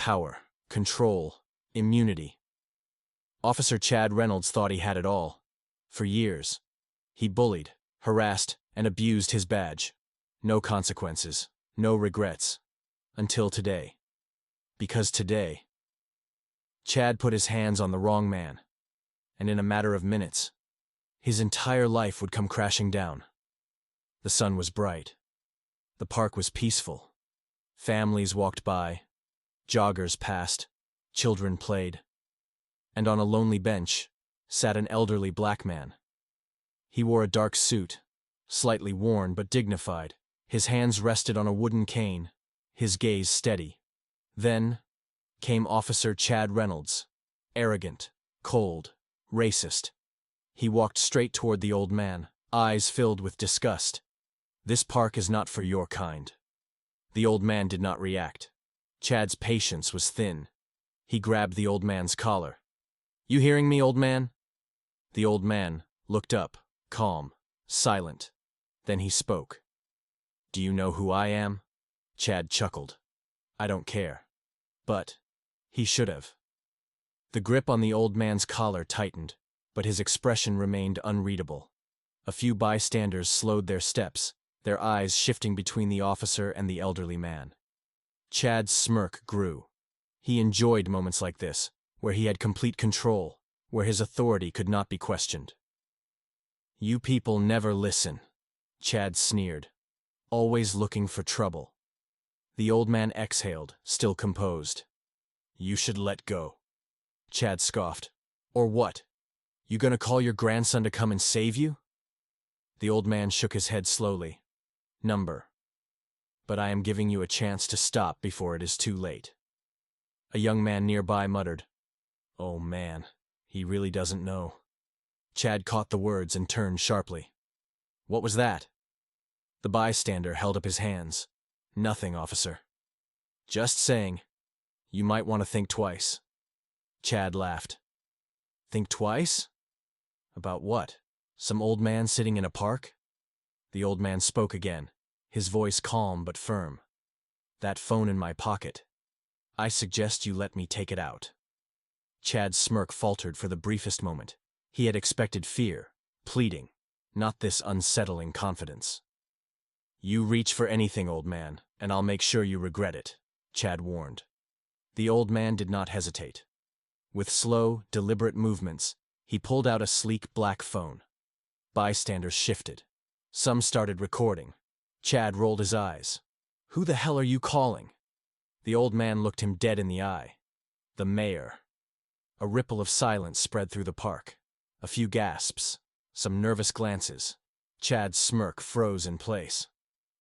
power, control, immunity. Officer Chad Reynolds thought he had it all. For years, he bullied, harassed, and abused his badge. No consequences, no regrets. Until today. Because today, Chad put his hands on the wrong man, and in a matter of minutes, his entire life would come crashing down. The sun was bright. The park was peaceful. Families walked by, joggers passed, children played, and on a lonely bench sat an elderly black man. He wore a dark suit, slightly worn but dignified. His hands rested on a wooden cane, his gaze steady. Then came Officer Chad Reynolds, arrogant, cold, racist. He walked straight toward the old man, eyes filled with disgust. "This park is not for your kind." The old man did not react. Chad's patience was thin. He grabbed the old man's collar. "You hearing me, old man?" The old man looked up, calm, silent. Then he spoke. "Do you know who I am?" Chad chuckled. "I don't care." But he should have. The grip on the old man's collar tightened, but his expression remained unreadable. A few bystanders slowed their steps, their eyes shifting between the officer and the elderly man. Chad's smirk grew. He enjoyed moments like this, where he had complete control, where his authority could not be questioned. "You people never listen," Chad sneered, "always looking for trouble." The old man exhaled, still composed. "You should let go." Chad scoffed. "Or what? You gonna call your grandson to come and save you?" The old man shook his head slowly. "Number. But I am giving you a chance to stop before it is too late." A young man nearby muttered, "Oh man, he really doesn't know." Chad caught the words and turned sharply. "What was that?" The bystander held up his hands. "Nothing, officer. Just saying, you might want to think twice." Chad laughed. "Think twice? About what? Some old man sitting in a park?" The old man spoke again, his voice calm but firm. "That phone in my pocket. I suggest you let me take it out." Chad's smirk faltered for the briefest moment. He had expected fear, pleading, not this unsettling confidence. "You reach for anything, old man, and I'll make sure you regret it," Chad warned. The old man did not hesitate. With slow, deliberate movements, he pulled out a sleek black phone. Bystanders shifted. Some started recording. Chad rolled his eyes. "Who the hell are you calling?" The old man looked him dead in the eye. "The mayor." A ripple of silence spread through the park. A few gasps, some nervous glances. Chad's smirk froze in place.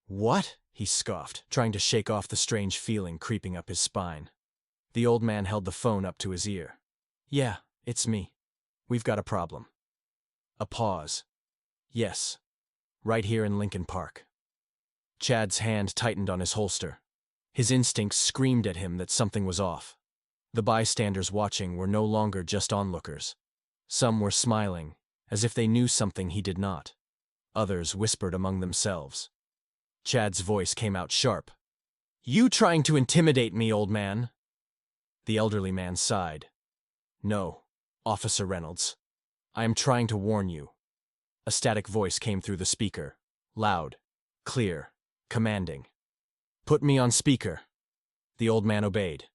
"What?" he scoffed, trying to shake off the strange feeling creeping up his spine. The old man held the phone up to his ear. "Yeah, it's me. We've got a problem." A pause. "Yes, right here in Lincoln Park." Chad's hand tightened on his holster. His instincts screamed at him that something was off. The bystanders watching were no longer just onlookers. Some were smiling, as if they knew something he did not. Others whispered among themselves. Chad's voice came out sharp. "You trying to intimidate me, old man?" The elderly man sighed. "No, Officer Reynolds. I am trying to warn you." A static voice came through the speaker. Loud, clear, commanding. "Put me on speaker." The old man obeyed.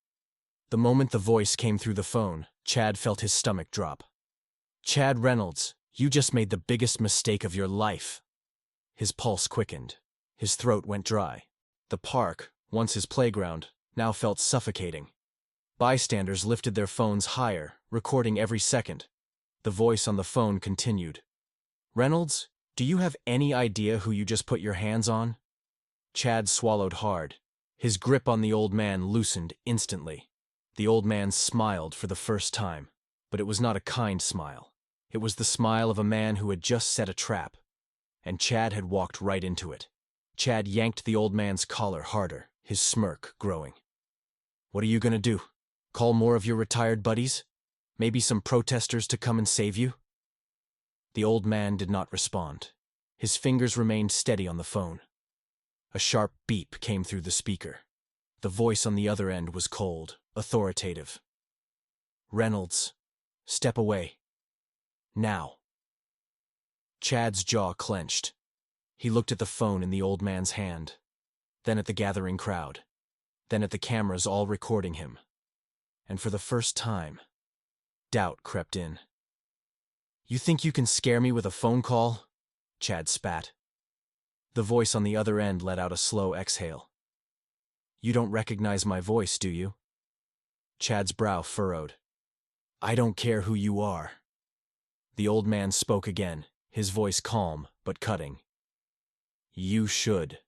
The moment the voice came through the phone, Chad felt his stomach drop. "Chad Reynolds, you just made the biggest mistake of your life." His pulse quickened. His throat went dry. The park, once his playground, now felt suffocating. Bystanders lifted their phones higher, recording every second. The voice on the phone continued. "Reynolds, do you have any idea who you just put your hands on?" Chad swallowed hard. His grip on the old man loosened instantly. The old man smiled for the first time, but it was not a kind smile. It was the smile of a man who had just set a trap, and Chad had walked right into it. Chad yanked the old man's collar harder, his smirk growing. "What are you gonna do? Call more of your retired buddies? Maybe some protesters to come and save you?" The old man did not respond. His fingers remained steady on the phone. A sharp beep came through the speaker. The voice on the other end was cold, authoritative. "Reynolds, step away. Now." Chad's jaw clenched. He looked at the phone in the old man's hand, then at the gathering crowd, then at the cameras all recording him. And for the first time, doubt crept in. "You think you can scare me with a phone call?" Chad spat. The voice on the other end let out a slow exhale. "You don't recognize my voice, do you?" Chad's brow furrowed. "I don't care who you are." The old man spoke again, his voice calm but cutting. "You should."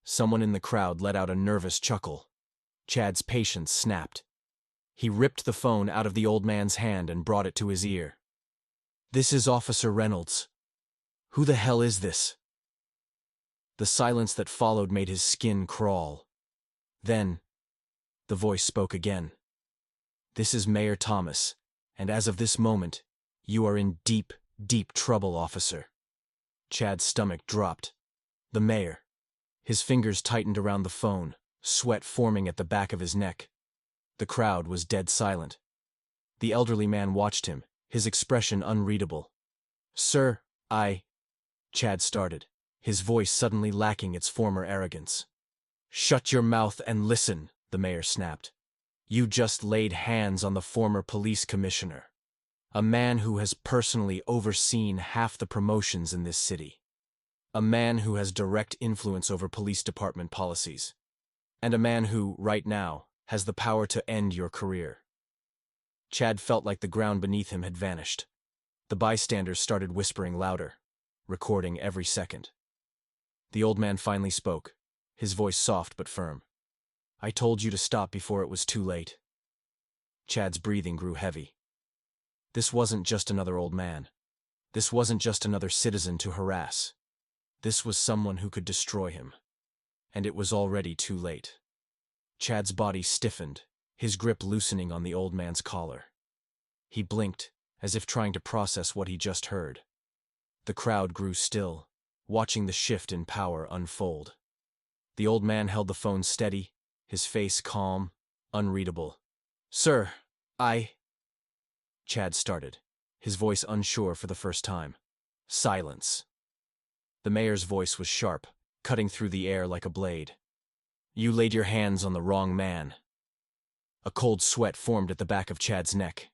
Someone in the crowd let out a nervous chuckle. Chad's patience snapped. He ripped the phone out of the old man's hand and brought it to his ear. "This is Officer Reynolds. Who the hell is this?" The silence that followed made his skin crawl. Then, the voice spoke again. "This is Mayor Thomas, and as of this moment, you are in deep, deep trouble, officer." Chad's stomach dropped. The mayor. His fingers tightened around the phone, sweat forming at the back of his neck. The crowd was dead silent. The elderly man watched him, his expression unreadable. "Sir, Chad started, his voice suddenly lacking its former arrogance. "Shut your mouth and listen," the mayor snapped. "You just laid hands on the former police commissioner, a man who has personally overseen half the promotions in this city, a man who has direct influence over police department policies, and a man who, right now, has the power to end your career." Chad felt like the ground beneath him had vanished. The bystanders started whispering louder, recording every second. The old man finally spoke, his voice soft but firm. "I told you to stop before it was too late." Chad's breathing grew heavy. This wasn't just another old man. This wasn't just another citizen to harass. This was someone who could destroy him. And it was already too late. Chad's body stiffened, his grip loosening on the old man's collar. He blinked, as if trying to process what he just heard. The crowd grew still, watching the shift in power unfold. The old man held the phone steady, his face calm, unreadable. "Sir, Chad started, his voice unsure for the first time. "Silence." The mayor's voice was sharp, cutting through the air like a blade. "You laid your hands on the wrong man." A cold sweat formed at the back of Chad's neck.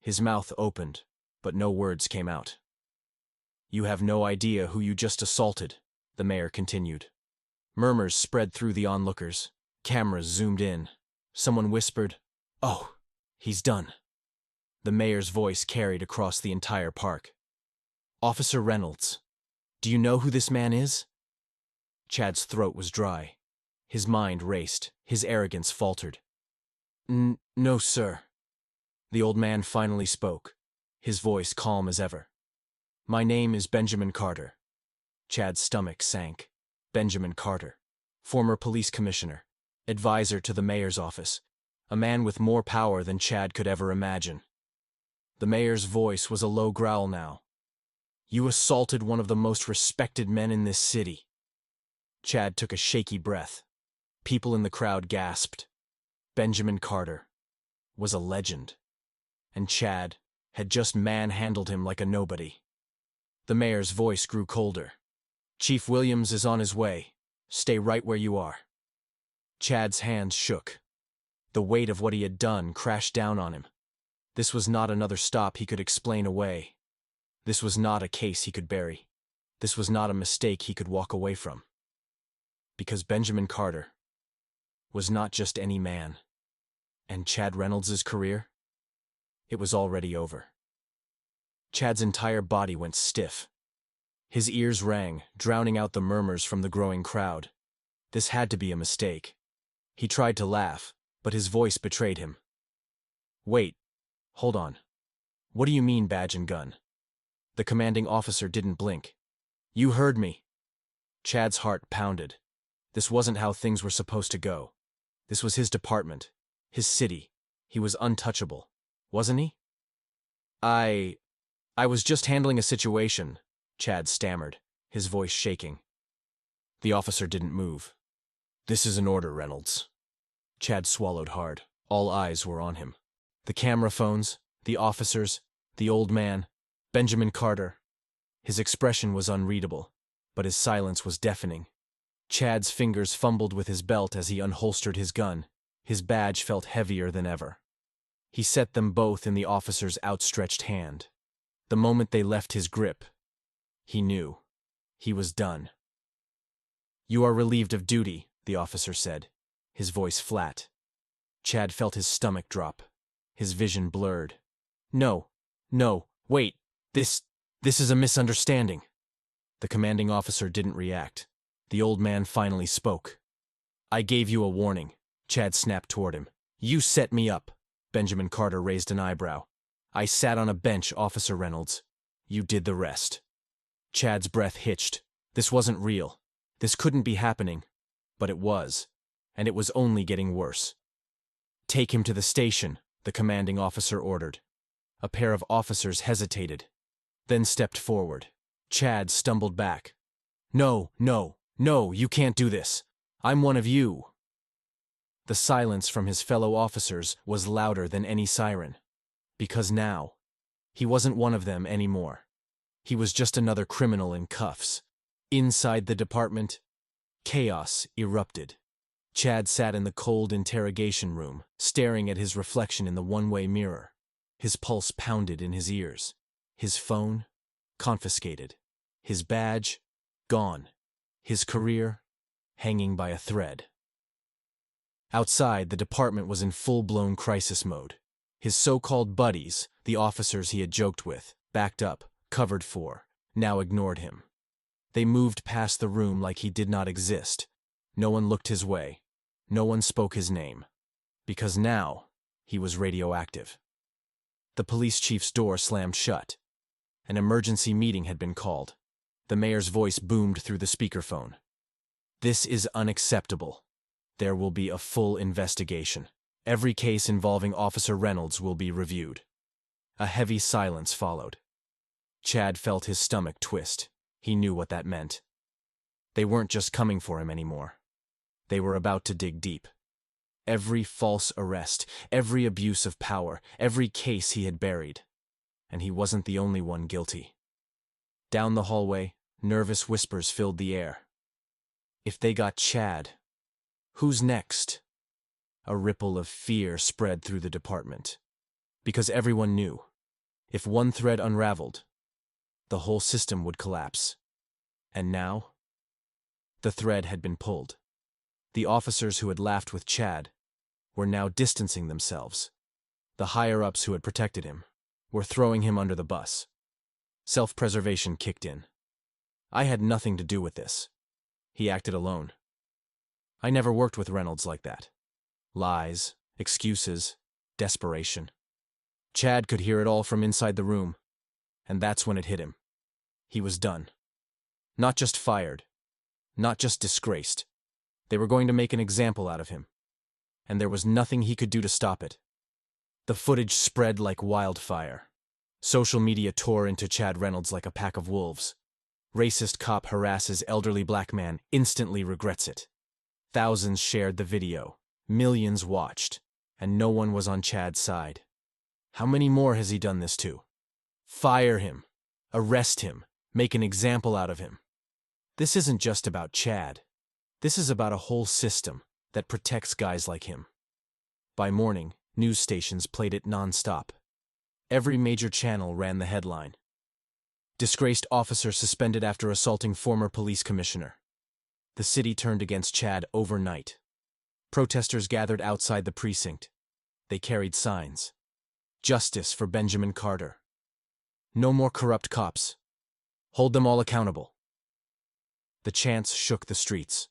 His mouth opened, but no words came out. "You have no idea who you just assaulted," the mayor continued. Murmurs spread through the onlookers. Cameras zoomed in. Someone whispered, "Oh, he's done." The mayor's voice carried across the entire park. "Officer Reynolds, do you know who this man is?" Chad's throat was dry. His mind raced, his arrogance faltered. No, sir." The old man finally spoke, his voice calm as ever. "My name is Benjamin Carter." Chad's stomach sank. Benjamin Carter, former police commissioner, advisor to the mayor's office, a man with more power than Chad could ever imagine. The mayor's voice was a low growl now. "You assaulted one of the most respected men in this city." Chad took a shaky breath. People in the crowd gasped. Benjamin Carter was a legend, and Chad had just manhandled him like a nobody. The mayor's voice grew colder. "Chief Williams is on his way. Stay right where you are." Chad's hands shook. The weight of what he had done crashed down on him. This was not another stop he could explain away. This was not a case he could bury. This was not a mistake he could walk away from. Because Benjamin Carter was not just any man. And Chad Reynolds' career? It was already over. Chad's entire body went stiff. His ears rang, drowning out the murmurs from the growing crowd. This had to be a mistake. He tried to laugh, but his voice betrayed him. "Wait, hold on. What do you mean, badge and gun?" The commanding officer didn't blink. "You heard me." Chad's heart pounded. This wasn't how things were supposed to go. This was his department, his city. He was untouchable, wasn't he? I was just handling a situation," Chad stammered, his voice shaking. The officer didn't move. "This is an order, Reynolds." Chad swallowed hard. All eyes were on him. The camera phones, the officers, the old man, Benjamin Carter. His expression was unreadable, but his silence was deafening. Chad's fingers fumbled with his belt as he unholstered his gun. His badge felt heavier than ever. He set them both in the officer's outstretched hand. The moment they left his grip, he knew. He was done. "You are relieved of duty," the officer said, his voice flat. Chad felt his stomach drop. His vision blurred. No, wait, this is a misunderstanding." The commanding officer didn't react. The old man finally spoke. "I gave you a warning," Chad snapped toward him. "You set me up." Benjamin Carter raised an eyebrow. "I sat on a bench, Officer Reynolds. You did the rest." Chad's breath hitched. This wasn't real. This couldn't be happening. But it was. And it was only getting worse. "Take him to the station," the commanding officer ordered. A pair of officers hesitated, then stepped forward. Chad stumbled back. No, you can't do this. I'm one of you." The silence from his fellow officers was louder than any siren. Because now, he wasn't one of them anymore. He was just another criminal in cuffs. Inside the department, chaos erupted. Chad sat in the cold interrogation room, staring at his reflection in the one-way mirror. His pulse pounded in his ears. His phone, confiscated. His badge, gone. His career, hanging by a thread. Outside, the department was in full-blown crisis mode. His so-called buddies, the officers he had joked with, backed up, covered for, now ignored him. They moved past the room like he did not exist. No one looked his way. No one spoke his name. Because now, he was radioactive. The police chief's door slammed shut. An emergency meeting had been called. The mayor's voice boomed through the speakerphone. "This is unacceptable. There will be a full investigation. Every case involving Officer Reynolds will be reviewed." A heavy silence followed. Chad felt his stomach twist. He knew what that meant. They weren't just coming for him anymore. They were about to dig deep. Every false arrest, every abuse of power, every case he had buried. And he wasn't the only one guilty. Down the hallway, nervous whispers filled the air. If they got Chad, who's next? A ripple of fear spread through the department. Because everyone knew, if one thread unraveled, the whole system would collapse. And now, the thread had been pulled. The officers who had laughed with Chad were now distancing themselves. The higher-ups who had protected him were throwing him under the bus. Self-preservation kicked in. "I had nothing to do with this." He acted alone. "I never worked with Reynolds like that." Lies, excuses, desperation. Chad could hear it all from inside the room, and that's when it hit him. He was done. Not just fired, not just disgraced. They were going to make an example out of him, and there was nothing he could do to stop it. The footage spread like wildfire. Social media tore into Chad Reynolds like a pack of wolves. Racist cop harasses elderly black man, instantly regrets it. Thousands shared the video. Millions watched, and no one was on Chad's side. How many more has he done this to? Fire him. Arrest him. Make an example out of him. This isn't just about Chad. This is about a whole system that protects guys like him. By morning, news stations played it non-stop. Every major channel ran the headline. "Disgraced officer suspended after assaulting former police commissioner." The city turned against Chad overnight. Protesters gathered outside the precinct. They carried signs. "Justice for Benjamin Carter. No more corrupt cops. Hold them all accountable." The chants shook the streets.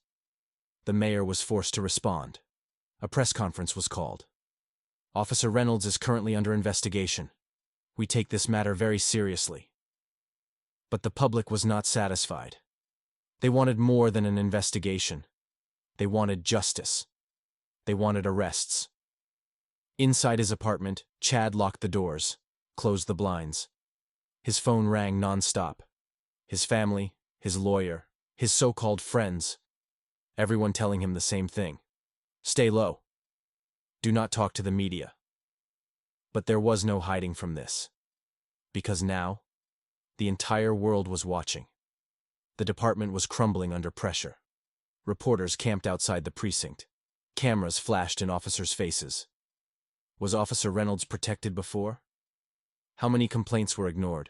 The mayor was forced to respond. A press conference was called. "Officer Reynolds is currently under investigation. We take this matter very seriously." But the public was not satisfied. They wanted more than an investigation. They wanted justice. They wanted arrests. Inside his apartment, Chad locked the doors, closed the blinds. His phone rang non-stop. His family, his lawyer, his so-called friends, everyone telling him the same thing. Stay low. Do not talk to the media. But there was no hiding from this. Because now, the entire world was watching. The department was crumbling under pressure. Reporters camped outside the precinct. Cameras flashed in officers' faces. Was Officer Reynolds protected before? How many complaints were ignored?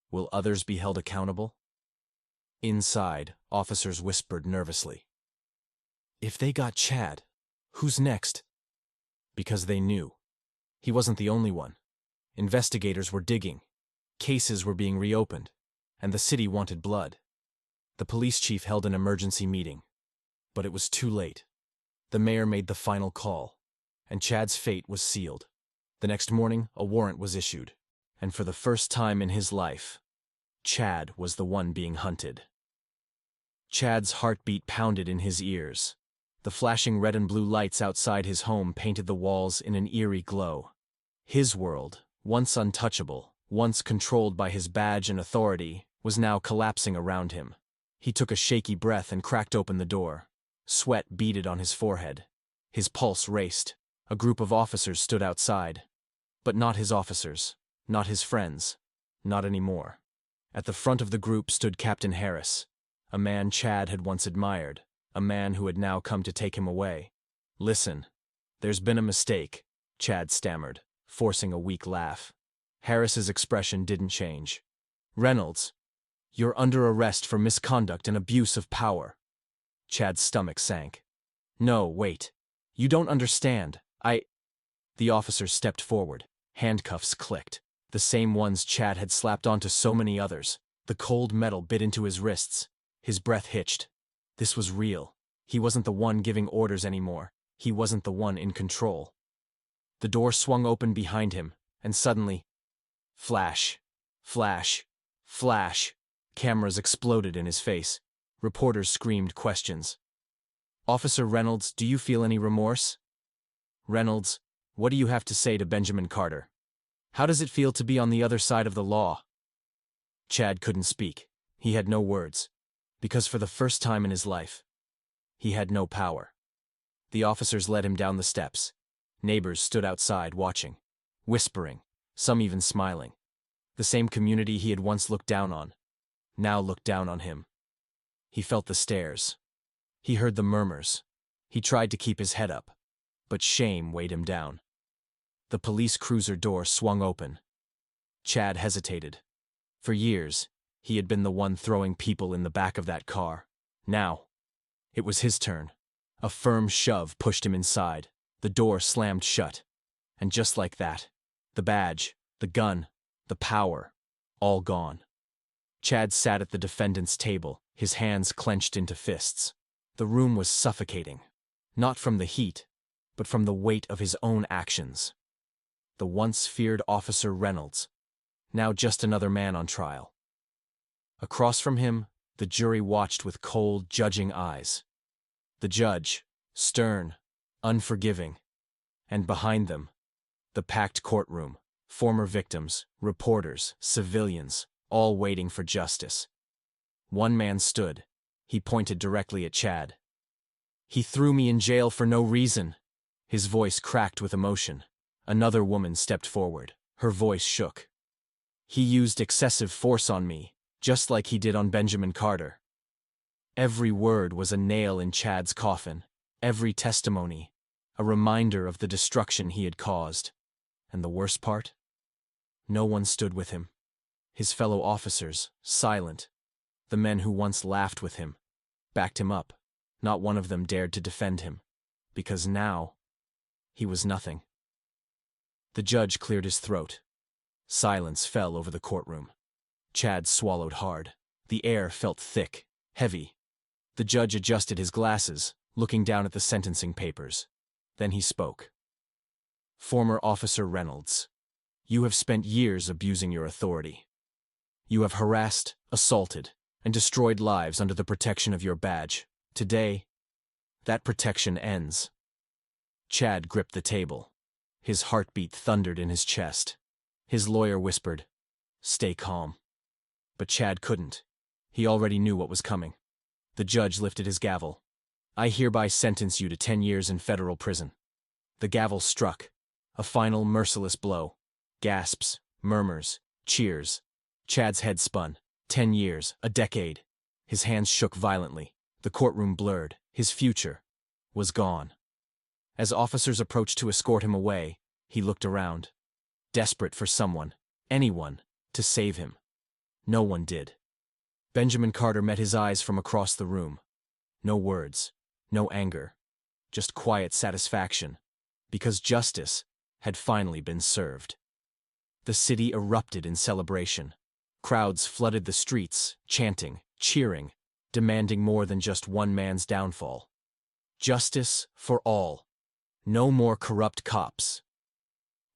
Will others be held accountable? Inside, officers whispered nervously. If they got Chad, who's next? Because they knew. He wasn't the only one. Investigators were digging. Cases were being reopened. And the city wanted blood. The police chief held an emergency meeting. But it was too late. The mayor made the final call. And Chad's fate was sealed. The next morning, a warrant was issued. And for the first time in his life, Chad was the one being hunted. Chad's heartbeat pounded in his ears. The flashing red and blue lights outside his home painted the walls in an eerie glow. His world, once untouchable, once controlled by his badge and authority, was now collapsing around him. He took a shaky breath and cracked open the door. Sweat beaded on his forehead. His pulse raced. A group of officers stood outside. But not his officers, not his friends, not anymore. At the front of the group stood Captain Harris, a man Chad had once admired, a man who had now come to take him away. Listen, there's been a mistake, Chad stammered, forcing a weak laugh. Harris's expression didn't change. Reynolds, you're under arrest for misconduct and abuse of power. Chad's stomach sank. No, wait. You don't understand. The officer stepped forward. Handcuffs clicked. The same ones Chad had slapped onto so many others. The cold metal bit into his wrists. His breath hitched. This was real. He wasn't the one giving orders anymore. He wasn't the one in control. The door swung open behind him, and suddenly, flash, flash, flash. Cameras exploded in his face. Reporters screamed questions. Officer Reynolds, do you feel any remorse? Reynolds, what do you have to say to Benjamin Carter? How does it feel to be on the other side of the law? Chad couldn't speak. He had no words. Because for the first time in his life, he had no power. The officers led him down the steps. Neighbors stood outside watching, whispering, some even smiling. The same community he had once looked down on, now looked down on him. He felt the stares. He heard the murmurs. He tried to keep his head up, but shame weighed him down. The police cruiser door swung open. Chad hesitated. For years, he had been the one throwing people in the back of that car. Now, it was his turn. A firm shove pushed him inside. The door slammed shut. And just like that, the badge, the gun, the power, all gone. Chad sat at the defendant's table, his hands clenched into fists. The room was suffocating. Not from the heat, but from the weight of his own actions. The once feared Officer Reynolds, now just another man on trial. Across from him, the jury watched with cold, judging eyes. The judge, stern, unforgiving. And behind them, the packed courtroom, former victims, reporters, civilians, all waiting for justice. One man stood. He pointed directly at Chad. He threw me in jail for no reason. His voice cracked with emotion. Another woman stepped forward. Her voice shook. He used excessive force on me, just like he did on Benjamin Carter. Every word was a nail in Chad's coffin. Every testimony, a reminder of the destruction he had caused. And the worst part? No one stood with him. His fellow officers, silent. The men who once laughed with him, backed him up. Not one of them dared to defend him. Because now, he was nothing. The judge cleared his throat. Silence fell over the courtroom. Chad swallowed hard. The air felt thick, heavy. The judge adjusted his glasses, looking down at the sentencing papers. Then he spoke. Former Officer Reynolds, you have spent years abusing your authority. You have harassed, assaulted, and destroyed lives under the protection of your badge. Today, that protection ends. Chad gripped the table. His heartbeat thundered in his chest. His lawyer whispered, "Stay calm." But Chad couldn't. He already knew what was coming. The judge lifted his gavel. I hereby sentence you to 10 years in federal prison. The gavel struck. A final merciless blow. Gasps, murmurs, cheers. Chad's head spun. 10 years, a decade. His hands shook violently. The courtroom blurred. His future was gone. As officers approached to escort him away, he looked around, desperate for someone, anyone, to save him. No one did. Benjamin Carter met his eyes from across the room. No words, no anger, just quiet satisfaction, because justice had finally been served. The city erupted in celebration. Crowds flooded the streets, chanting, cheering, demanding more than just one man's downfall. Justice for all. No more corrupt cops.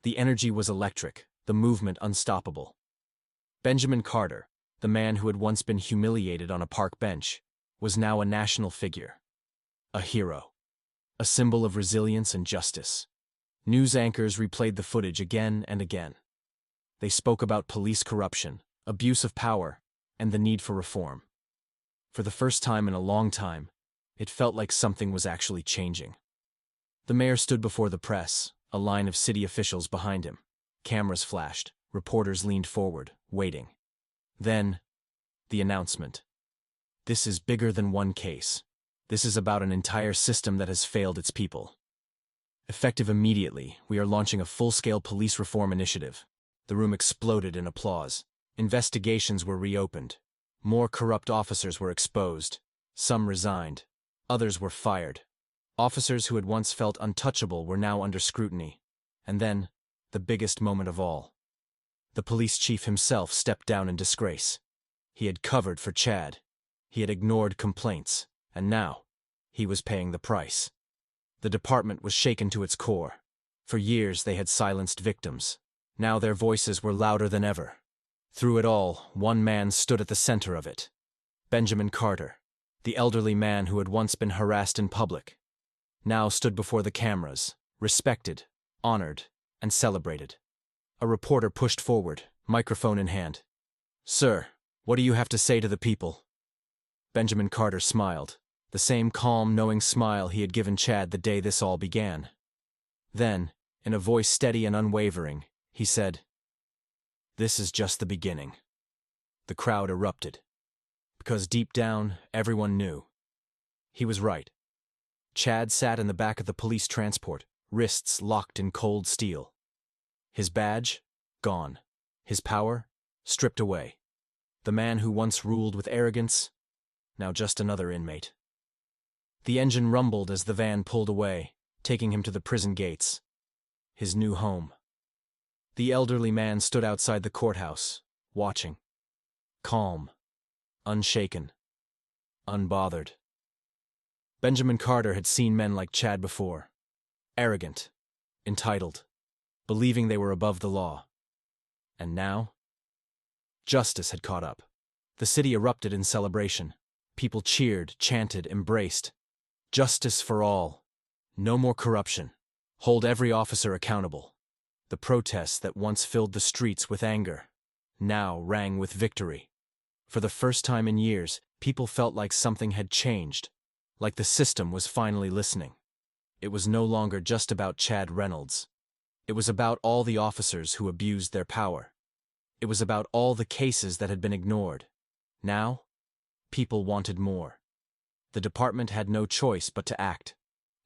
The energy was electric, the movement unstoppable. Benjamin Carter, the man who had once been humiliated on a park bench, was now a national figure. A hero. A symbol of resilience and justice. News anchors replayed the footage again and again. They spoke about police corruption, abuse of power, and the need for reform. For the first time in a long time, it felt like something was actually changing. The mayor stood before the press, a line of city officials behind him. Cameras flashed, reporters leaned forward, waiting. Then, the announcement. This is bigger than one case. This is about an entire system that has failed its people. Effective immediately, we are launching a full-scale police reform initiative. The room exploded in applause. Investigations were reopened. More corrupt officers were exposed. Some resigned. Others were fired. Officers who had once felt untouchable were now under scrutiny. And then, the biggest moment of all. The police chief himself stepped down in disgrace. He had covered for Chad. He had ignored complaints. And now, he was paying the price. The department was shaken to its core. For years they had silenced victims. Now their voices were louder than ever. Through it all, one man stood at the center of it. Benjamin Carter, the elderly man who had once been harassed in public, now stood before the cameras, respected, honored, and celebrated. A reporter pushed forward, microphone in hand. "Sir, what do you have to say to the people?" Benjamin Carter smiled, the same calm, knowing smile he had given Chad the day this all began. Then, in a voice steady and unwavering, he said, "This is just the beginning." The crowd erupted. Because deep down, everyone knew. He was right. Chad sat in the back of the police transport, wrists locked in cold steel. His badge? Gone. His power? Stripped away. The man who once ruled with arrogance? Now just another inmate. The engine rumbled as the van pulled away, taking him to the prison gates. His new home. The elderly man stood outside the courthouse, watching. Calm. Unshaken. Unbothered. Benjamin Carter had seen men like Chad before. Arrogant. Entitled. Believing they were above the law. And now? Justice had caught up. The city erupted in celebration. People cheered, chanted, embraced. Justice for all. No more corruption. Hold every officer accountable. The protests that once filled the streets with anger now rang with victory. For the first time in years, people felt like something had changed, like the system was finally listening. It was no longer just about Chad Reynolds. It was about all the officers who abused their power. It was about all the cases that had been ignored. Now, people wanted more. The department had no choice but to act.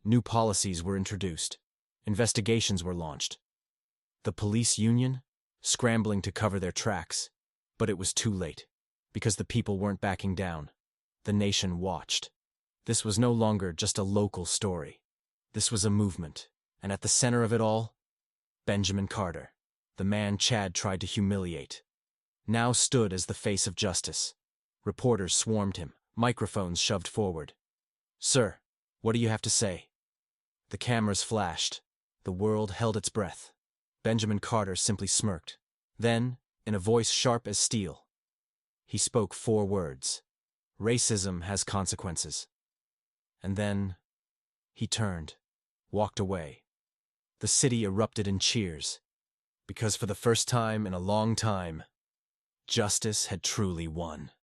New policies were introduced. Investigations were launched. The police union, scrambling to cover their tracks. But it was too late. Because the people weren't backing down. The nation watched. This was no longer just a local story. This was a movement. And at the center of it all, Benjamin Carter, the man Chad tried to humiliate, now stood as the face of justice. Reporters swarmed him, microphones shoved forward. "Sir, what do you have to say?" The cameras flashed. The world held its breath. Benjamin Carter simply smirked. Then, in a voice sharp as steel, he spoke 4 words. "Racism has consequences." And then, he turned, walked away. The city erupted in cheers, because for the first time in a long time, justice had truly won.